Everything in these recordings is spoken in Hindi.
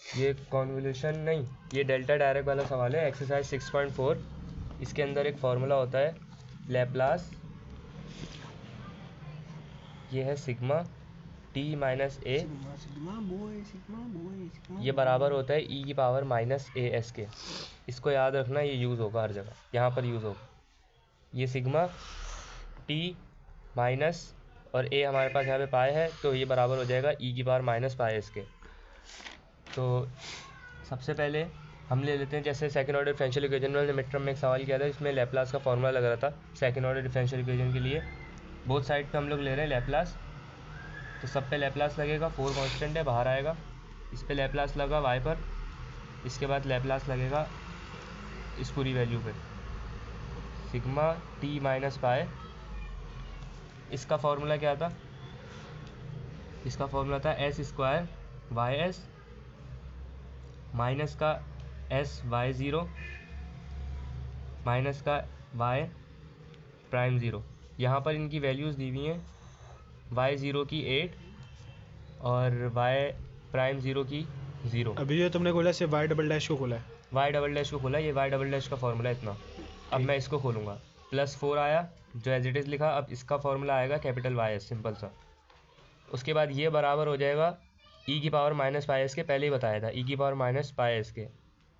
ये कॉन्वोल्यूशन नहीं, ये डेल्टा डायरेक्ट वाला सवाल है, एक्सरसाइज 6.4। इसके अंदर एक फार्मूला होता है लैप्लास, ये है सिग्मा टी माइनस ए, ये बराबर होता है ई की पावर माइनस ए एस के। इसको याद रखना, ये यूज़ होगा हर जगह, यहाँ पर यूज़ होगा। ये सिग्मा टी माइनस और ए हमारे पास यहाँ पे पाए है, तो ये बराबर हो जाएगा ई की पावर माइनस पाई एस के। तो सबसे पहले हम ले लेते हैं, जैसे सेकंड ऑर्डर डिफरेंशियल इक्वेशन में मिड टर्म में एक सवाल किया था, इसमें लैप्लास का फॉर्मूला लग रहा था सेकंड ऑर्डर डिफरेंशियल इक्वेशन के लिए। बोथ साइड पे हम लोग ले रहे हैं लैप्लास, तो सब पे लैप्लास लगेगा। 4 कांस्टेंट है, बाहर आएगा। इस पे लैप्लास लगा y पर, इसके बाद लैप्लास लगेगा इस पूरी वैल्यू पे, सिग्मा टी माइनस पाए। इसका फॉर्मूला क्या था? इसका फॉर्मूला था s square y s minus का एस वाई ज़ीरो माइनस का वाई प्राइम ज़ीरो। यहाँ पर इनकी वैल्यूज़ दी हुई हैं, वाई ज़ीरो की 8 और वाई प्राइम ज़ीरो की 0। अभी जो तुमने खोला सिर्फ वाई डबल डैश को खोला है? वाई डबल डैश को खोला, ये वाई डबल डैश का फॉर्मूला इतना। अब मैं इसको खोलूँगा, +4 आया जो एज इट इज़ लिखा। अब इसका फॉर्मूला आएगा कैपिटल वाई एस, सिंपल सा। उसके बाद ये बराबर हो जाएगा ई की पावर माइनस पाई एस के, पहले ही बताया था, ई की पावर माइनस पाई एस के।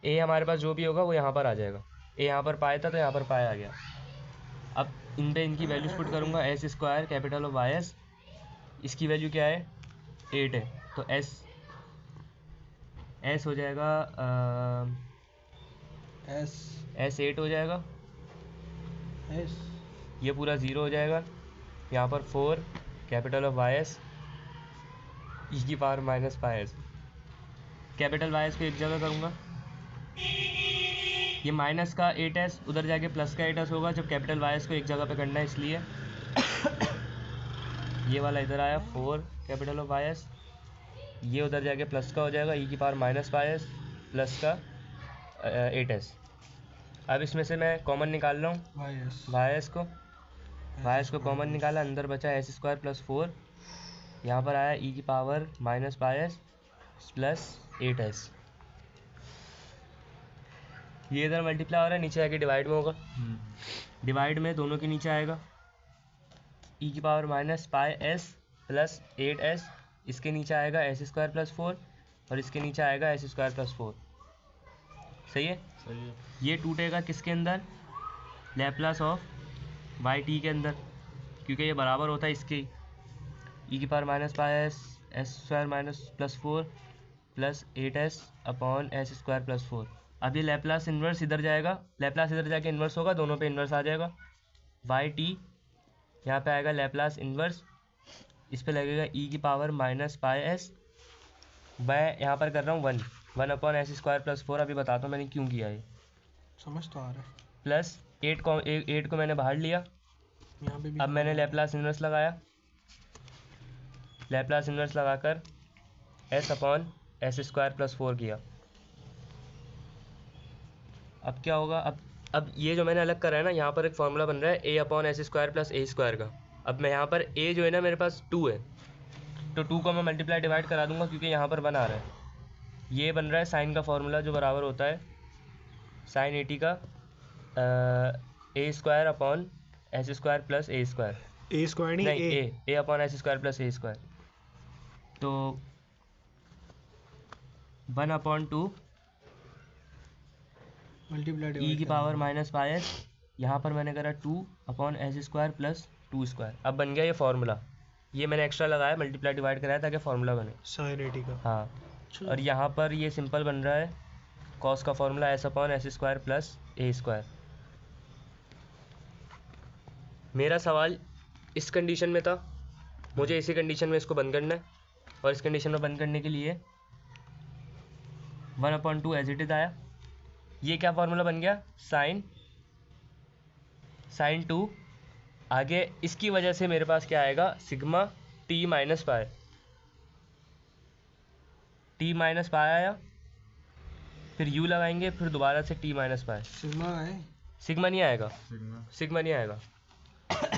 ए हमारे पास जो भी होगा वो यहाँ पर आ जाएगा, ए यहाँ पर पाया था तो यहाँ पर पाया आ गया। अब इन पे इनकी वैल्यूज पुट करूँगा, s square capital of Y s, इसकी वैल्यू क्या है 8 है, तो एस हो जाएगा एस 8 हो जाएगा, एस ये पूरा 0 हो जाएगा। यहाँ पर 4 capital of Y S E की power minus pi S, capital Y S को एक जगह करूँगा, ये माइनस का 8s उधर जाके प्लस का 8s होगा जब कैपिटल वाई एस को एक जगह पे करना है, इसलिए ये वाला इधर आया 4 कैपिटल ऑफ वाई एस, ये उधर जाके प्लस का हो जाएगा ई की power minus pi S plus का 8s। अब इसमें से मैं कॉमन निकाल रहा हूँ वाई एस को कॉमन निकाला, अंदर बचा एस स्क्वायर प्लस 4, यहाँ पर आया ई की power minus pi S plus 8s। ये इधर मल्टीप्लाई हो रहा है, नीचे आके डिवाइड में होगा, डिवाइड में दोनों के नीचे आएगा ई की power minus pi S plus 8s, इसके नीचे आएगा एस स्क्वायर प्लस 4 और इसके नीचे आएगा एस स्क्वायर प्लस 4। सही है? सही है। ये टूटेगा किसके अंदर? लैप्लास ऑफ वाई टी के अंदर, क्योंकि ये बराबर होता है इसके ई की power minus pi s S square minus plus 4 plus 8s upon S square plus 4। अब ये लैप्लास इन्वर्स इधर जाएगा, लैप्लास इधर जाके इन्वर्स होगा, दोनों पे इन्वर्स आ जाएगा। वाई टी यहाँ पे आएगा लैप्लास इन्वर्स, इस पे लगेगा ई की पावर माइनस पाई एस, मैं यहाँ पर कर रहा हूँ 1 अपॉन एस स्क्वायर प्लस 4। अभी बताता हूँ मैंने क्यों किया ये, समझ तो आ रहा है। प्लस 8 को मैंने बाहर लिया, यहाँ पे भी अब मैंने लैप्लास इन्वर्स लगाया, लैप्लास इन्वर्स लगाकर S upon S square plus 4 किया। अब क्या होगा? अब ये जो मैंने अलग करा है ना, यहाँ पर एक फार्मूला बन रहा है ए अपॉन एस स्क्वायर प्लस ए स्क्वायर का। अब मैं यहाँ पर ए जो है ना मेरे पास 2 है, तो 2 को मैं मल्टीप्लाई डिवाइड करा दूंगा क्योंकि यहाँ पर 1 आ रहा है। ये बन रहा है साइन का फार्मूला जो बराबर होता है साइन 80 का A square upon S square plus A square, A square नहीं A upon S square plus A square. तो 1/2 मल्टीप्लाई ई की पावर माइनस पाई एस, यहाँ पर मैंने करा 2 upon S square plus 2 square. अब बन गया ये फार्मूला, ये मैंने एक्स्ट्रा लगाया, मल्टीप्लाई डिवाइड कराया ताकि फार्मूला बने साइन 80 का। हाँ, और यहाँ पर ये सिंपल बन रहा है कॉस का formula S upon S square plus ए स्क्वायर। मेरा सवाल इस कंडीशन में था, मुझे इसी कंडीशन में इसको बंद करना है, और इस कंडीशन में बंद करने के लिए 1/2 एज इट इज आया। ये क्या फार्मूला बन गया? साइन 2, आगे इसकी वजह से मेरे पास क्या आएगा? Sigma T minus pi, T minus pi आया, फिर यू लगाएंगे, फिर दोबारा से टी माइनस पाई। सिग्मा है? सिग्मा नहीं आएगा, सिग्मा नहीं आएगा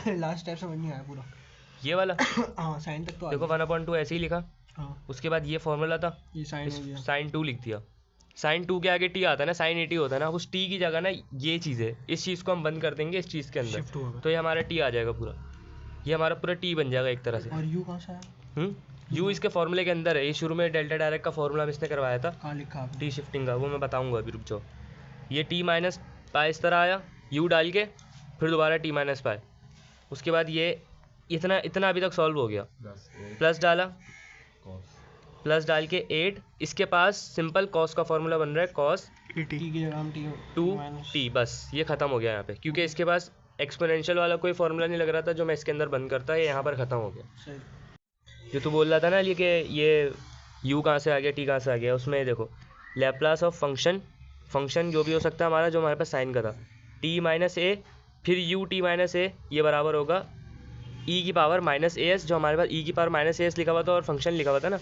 लास्ट स्टेप समझ नहीं आया पूरा ये वाला। हाँ साइन तक तो देखो 1/2 ऐसे ही लिखा, हाँ उसके बाद ये फॉर्मूला था, ये साइन हो गया। साइन 2 लिख दिया। साइन 2 के आगे टी आता है ना, साइन 80 होता है ना, उस टी की जगह ना ये चीज़ है, इस चीज़ को हम बंद कर देंगे इस चीज़ के अंदर, शिफ्ट होगा तो ये हमारा टी आ जाएगा पूरा, ये हमारा पूरा टी बन जाएगा एक तरह से। और यू कहाँ से आया? यू इसके फॉर्मूले के अंदर है, ये शुरू में डेल्टा डायरेक्ट का फॉर्मूला इसने करवाया था कहाँ लिखा आपने? टी शिफ्टिंग का, वो मैं बताऊंगा अभी, रुक जाओ। ये टी माइनस पाई इस तरह आया, यू डाल के फिर दोबारा टी माइनस पाई, उसके बाद ये इतना इतना अभी तक सॉल्व हो गया, प्लस डाला, प्लस डाल के 8, इसके पास सिंपल कॉस का फॉर्मूला बन रहा है, कॉस 80 की जगह हम टी 2t, बस ये ख़त्म हो गया यहाँ पे, क्योंकि इसके पास एक्सपोनेंशियल वाला कोई फॉर्मूला नहीं लग रहा था जो मैं इसके अंदर बंद करता, ये यहाँ पर ख़त्म हो गया। सही। जो तू बोल रहा था ना ये कि ये u कहाँ से आ गया, t कहाँ से आ गया, उसमें देखो लैप्लास ऑफ फंक्शन जो भी हो सकता है हमारा, जो हमारे पास साइन का था, t माइनस ए फिर u t माइनस ए, ये बराबर होगा e की पावर माइनस ए एस, जो हमारे पास e की पावर माइनस ए एस लिखा हुआ था और फंक्शन लिखा हुआ था ना,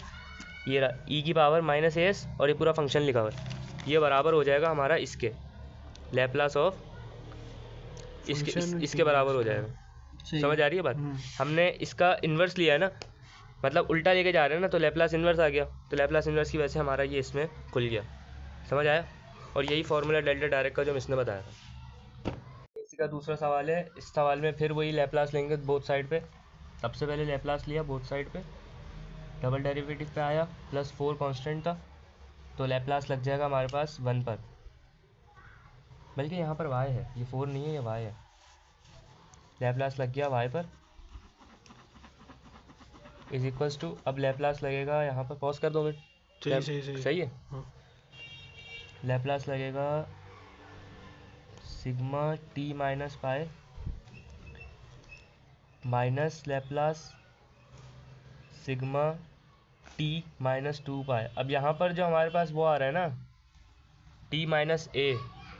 ये रहा e की पावर माइनस ए एस और ये पूरा फंक्शन लिखा हुआ है, ये बराबर हो जाएगा हमारा इसके लैप्लास ऑफ इसके बराबर हो जाएगा। समझ आ रही है बात? हमने इसका इन्वर्स लिया है ना, मतलब उल्टा लेके जा रहे हैं ना, तो लैप्लास इन्वर्स आ गया, तो लैप्लास इन्वर्स की वजह से हमारा ये इसमें खुल गया। समझ आया? और यही फॉर्मूला डेल्टा डायरेक्ट का जो इसने बताया था। इसी का दूसरा सवाल है, इस सवाल में फिर वही लैप्लास लेंगे बोथ साइड पे। सबसे पहले लैप्लास लिया बोथ साइड पे, डबल डेरिवेटिव पे आया, प्लस 4 कांस्टेंट था, तो लैप्लास लग जाएगा हमारे पास 1 पर, बल्कि यहाँ पर y है, ये 4 नहीं है, ये y है, लैप्लास लग गया y पर, इज इक्वल्स टू, अब लैप्लास लगेगा यहाँ पर, पॉज कर 2 मिनट, सही है, लैप्लास लगेगा sigma t minus pi minus Laplace sigma t minus 2 पाई। अब यहाँ पर जो हमारे पास वो आ रहा है ना t माइनस ए,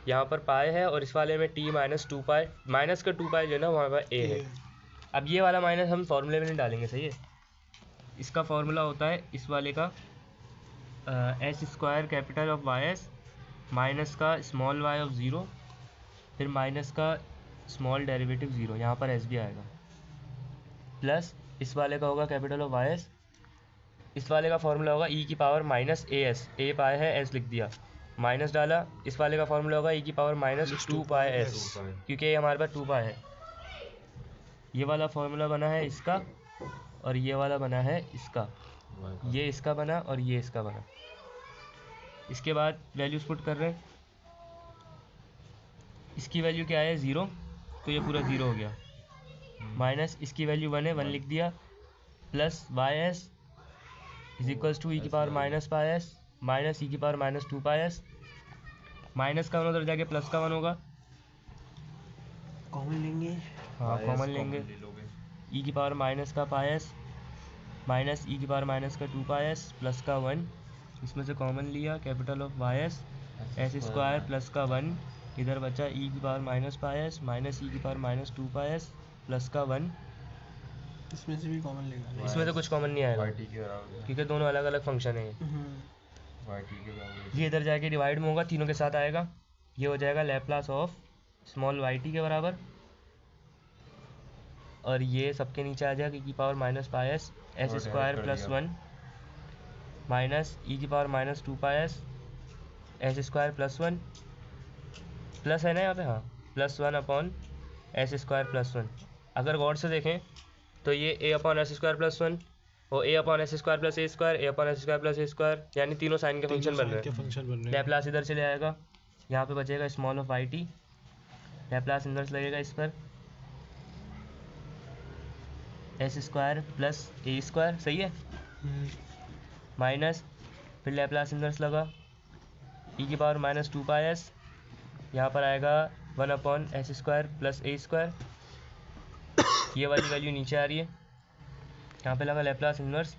यहाँ पर पाई है और इस वाले में t माइनस 2 पाई, माइनस का 2 पाई जो है ना वहाँ पर a है। अब ये वाला माइनस हम फॉर्मूले में नहीं डालेंगे, सही है, इसका फॉर्मूला होता है इस वाले का s square capital of Y s minus का स्मॉल y ऑफ 0 फिर माइनस का स्मॉल डेरिवेटिव 0, यहाँ पर एस भी आएगा, प्लस इस वाले का होगा कैपिटल ऑफ वाई एस, इस वाले का फॉर्मूला होगा e की पावर माइनस ए एस, ए पाई है एस लिख दिया, माइनस डाला, इस वाले का फॉर्मूला होगा e की पावर माइनस 2 पाई एस, क्योंकि ये हमारे पास 2 पाई है। ये वाला फॉर्मूला बना है इसका और ये वाला बना है इसका, ये इसका बना और ये इसका बना। इसके बाद वैल्यूज पुट कर रहे हैं, इसकी वैल्यू क्या है 0, तो ये पूरा 0 हो गया, माइनस इसकी वैल्यू 1 है, 1 लिख दिया, plus Y S is equals to E की power minus pi S minus ई की power minus 2 pi S, minus का 1 उधर जाके प्लस का 1 होगा, कॉमन लेंगे, हाँ कॉमन लेंगे, ई की पावर माइनस का पाई एस माइनस ई की पावर माइनस का 2 पाई एस प्लस का 1, इसमें से कॉमन लिया capital of Y S S square plus का 1, इधर बचा ई की power minus pi S minus ई की power minus 2 pi S plus का 1, इसमें से भी कॉमन लेगा, इसमें से कुछ कॉमन नहीं आएगा क्योंकि दोनों अलग अलग फंक्शन है। ये इधर जाके डिवाइड में होगा, तीनों के साथ आएगा, ये हो जाएगा Laplace of small y t के बराबर, और ये सबके नीचे आ जाएगा ई की power minus pi s S square plus 1 minus ई की power minus 2 pi s S square plus 1, plus है ना यहाँ पे, हाँ plus 1 upon S square plus 1। अगर गौर से देखें तो ये a upon S square plus 1 और a upon S square plus A square, a upon S square plus A square, यानी तीनों साइन के फंक्शन बन रहे हैं। लैप्लास इधर चले आएगा, यहाँ पे बचेगा small of y t, Laplace inverse लगेगा इस पर एस स्क्वायर प्लस ए स्क्वायर, सही है, माइनस फिर लैप्लास इन्वर्स लगा ई की पावर माइनस 2 पाई एस, यहाँ पर आएगा 1 अपॉन एस स्क्वायर प्लस ए स्क्वायर, ये वाली वैल्यू नीचे आ रही है, यहाँ पे लगा Laplace inverse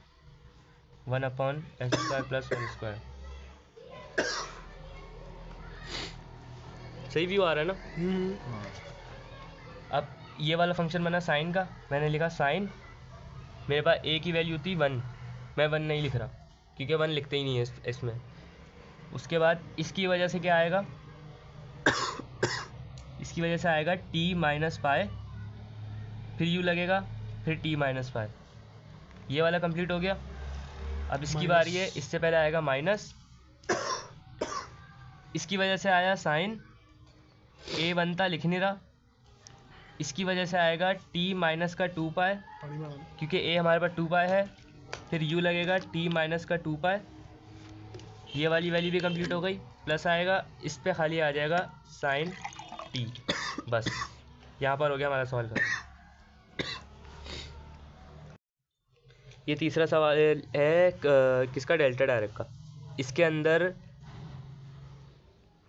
1 upon S square plus 1 square, सही व्यू आ रहा है ना। अब ये वाला फंक्शन बना साइन का, मैंने लिखा साइन, मेरे पास ए की वैल्यू थी 1, मैं 1 नहीं लिख रहा क्योंकि 1 लिखते ही नहीं है इसमें। उसके बाद इसकी वजह से क्या आएगा इसकी वजह से आएगा t माइनस पाई, फिर u लगेगा, फिर t माइनस पाई, ये वाला कंप्लीट हो गया। अब इसकी बारी है, इससे पहले आएगा माइनस, इसकी वजह से आया साइन, ए बनता लिख नहीं रहा, इसकी वजह से आएगा टी माइनस का 2 पाई, क्योंकि ए हमारे पास 2 पाई है, फिर यू लगेगा टी माइनस का 2 पाई, ये वाली वैल्यू भी कंप्लीट हो गई, प्लस आएगा, इस पे खाली आ जाएगा साइन टी, बस यहाँ पर हो गया हमारा सवाल का। ये तीसरा सवाल है किसका, डेल्टा डायरेक्ट का। इसके अंदर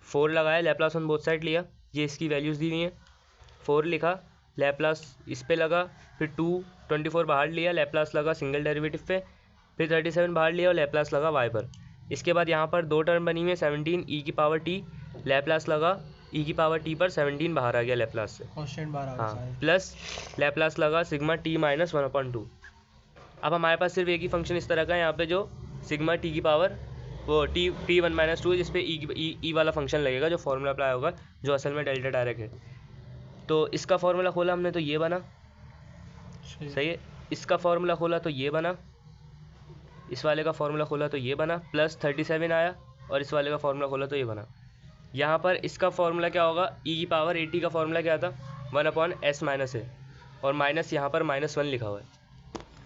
4 लगाया, लैप्लास ऑन बोथ साइड लिया, ये इसकी वैल्यूज़ दी हुई हैं, 4 लिखा, लैप्लास इस पे लगा, फिर 24 बाहर लिया, लैप्लास लगा सिंगल डेरिवेटिव पे, फिर 37 बाहर लिया और लैप्लास लगा वाई पर। इसके बाद यहाँ पर 2 टर्म बनी हुई है, 17 ई की पावर टी, लैप्लास लगा ई की पावर टी पर, 17 बाहर आ गया लैप्लास से, कांस्टेंट बाहर आ गया हाँ, सारे। प्लस लैप्लास लगा सिग्मा टी माइनस 1/2। अब हमारे पास सिर्फ एक ही फंक्शन इस तरह का है यहाँ पे, जो सिग्मा टी की पावर वो टी 1 - 2 जिस पे ई वाला फंक्शन लगेगा, जो फॉर्मूला अप्लाई होगा, जो असल में डेल्टा डायरेक्ट है। तो इसका फॉर्मूला खोला हमने तो ये बना, सही है, इसका फॉर्मूला खोला तो ये बना, इस वाले का फॉर्मूला खोला तो ये बना, प्लस 37 आया, और इस वाले का फॉर्मूला खोला तो ये बना। यहाँ पर इसका फॉर्मूला क्या होगा, ई की पावर ए टी का फॉर्मूला क्या था, 1/s - a, और माइनस यहाँ पर -1 लिखा हुआ है,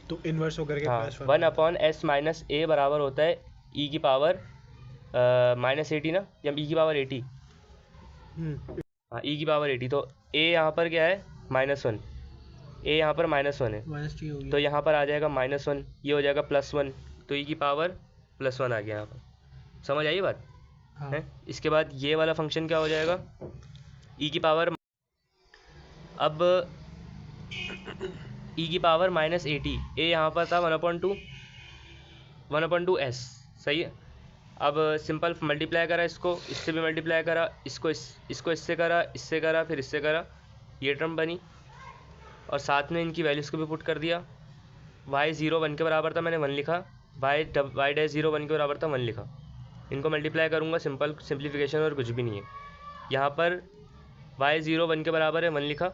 तो इन्वर्स होकर के हाँ, प्लस 1/s - a बराबर होता है ई की पावर -80 ना, या ई की पावर 80, हाँ, ई की पावर 80, तो ए यहाँ पर क्या है -1, ए यहाँ पर -1 है, -t हो गया। तो यहाँ पर आ जाएगा -1, ये हो जाएगा +1, तो ई की पावर +1 आ गया यहाँ पर, समझ आई बात हाँ। है। इसके बाद ये वाला फंक्शन क्या हो जाएगा, ई की पावर, अब ई की पावर -80, ए यहाँ पर था 1/2s, सही है। अब सिंपल मल्टीप्लाई करा, इसको इससे भी मल्टीप्लाई करा, इसको इससे करा, इससे करा, फिर इससे करा, ये टर्म बनी, और साथ में इनकी वैल्यूज़ को भी पुट कर दिया। y 0 1 के बराबर था, मैंने 1 लिखा, y डैश 0 1 के बराबर था, 1 लिखा, इनको मल्टीप्लाई करूँगा, सिंपल सिंप्लीफिकेशन और कुछ भी नहीं है। यहाँ पर y 0 1 के बराबर है, 1 लिखा,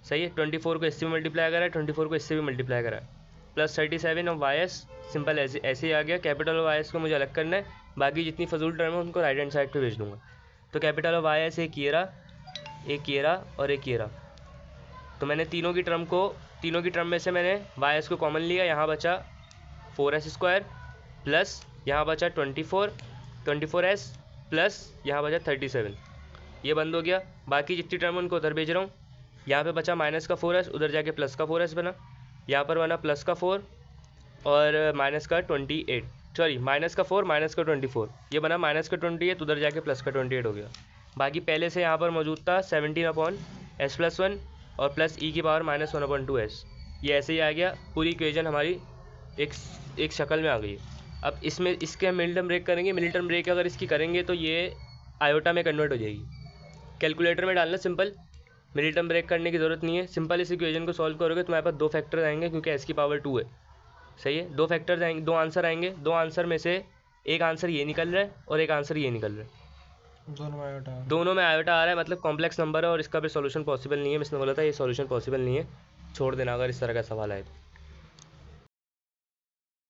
सही है, 24 को इससे भी मल्टीप्लाई करा है, 24 को इससे भी मल्टीप्लाई करा है, प्लस 37 और वाई एस, सिंपल ऐसे ही आ गया। कैपिटल और वाई एस को मुझे अलग करना है, बाकी जितनी फजूल टर्म है उनको राइट हैंड साइड पे भेज दूंगा। तो कैपिटल और वाई एस एक ये रहा, एक ये रहा और एक ये रहा, तो मैंने तीनों की टर्म में से मैंने वाई एस को कॉमन लिया, यहाँ बचा 4s² प्लस यहाँ बचा 24s प्लस यहाँ बचा 37, ये बंद हो गया। बाकी जितनी टर्म उनको उधर भेज रहा हूँ, यहाँ पे बचा माइनस का 4s, उधर जाके प्लस का 4s बना, यहाँ पर बना प्लस का 4 और माइनस का 28, सॉरी माइनस का 4 माइनस का 24, ये बना माइनस का 28, उधर जाके प्लस का 28 हो गया। बाकी पहले से यहाँ पर मौजूद था 17/s+1 और प्लस ई की पावर -1/2s, ये ऐसे ही आ गया। पूरी इक्वेशन हमारी एक शक्ल में आ गई। अब इसमें इसके हम मिडिल टर्म ब्रेक करेंगे, मिडिल टर्म ब्रेक अगर इसकी करेंगे तो ये आयोटा में कन्वर्ट हो जाएगी। कैलकुलेटर में डालना सिंपल, मिडिल टर्म ब्रेक करने की ज़रूरत नहीं है। सिंपल इस इक्वेशन को सॉल्व करोगे तुम्हारे पास 2 फैक्टर आएंगे, क्योंकि एस की पावर 2 है, सही है। 2 फैक्टर्स आएंगे, 2 आंसर आएंगे, 2 आंसर में से एक आंसर ये निकल रहा है और एक आंसर ये निकल रहा है, दोनों में आयोटा आ रहा है, मतलब कॉम्प्लेक्स नंबर है और इसका भी सॉल्यूशन पॉसिबल नहीं है। इसने बोला था ये सॉल्यूशन पॉसिबल नहीं है, छोड़ देना अगर इस तरह का सवाल आए तो।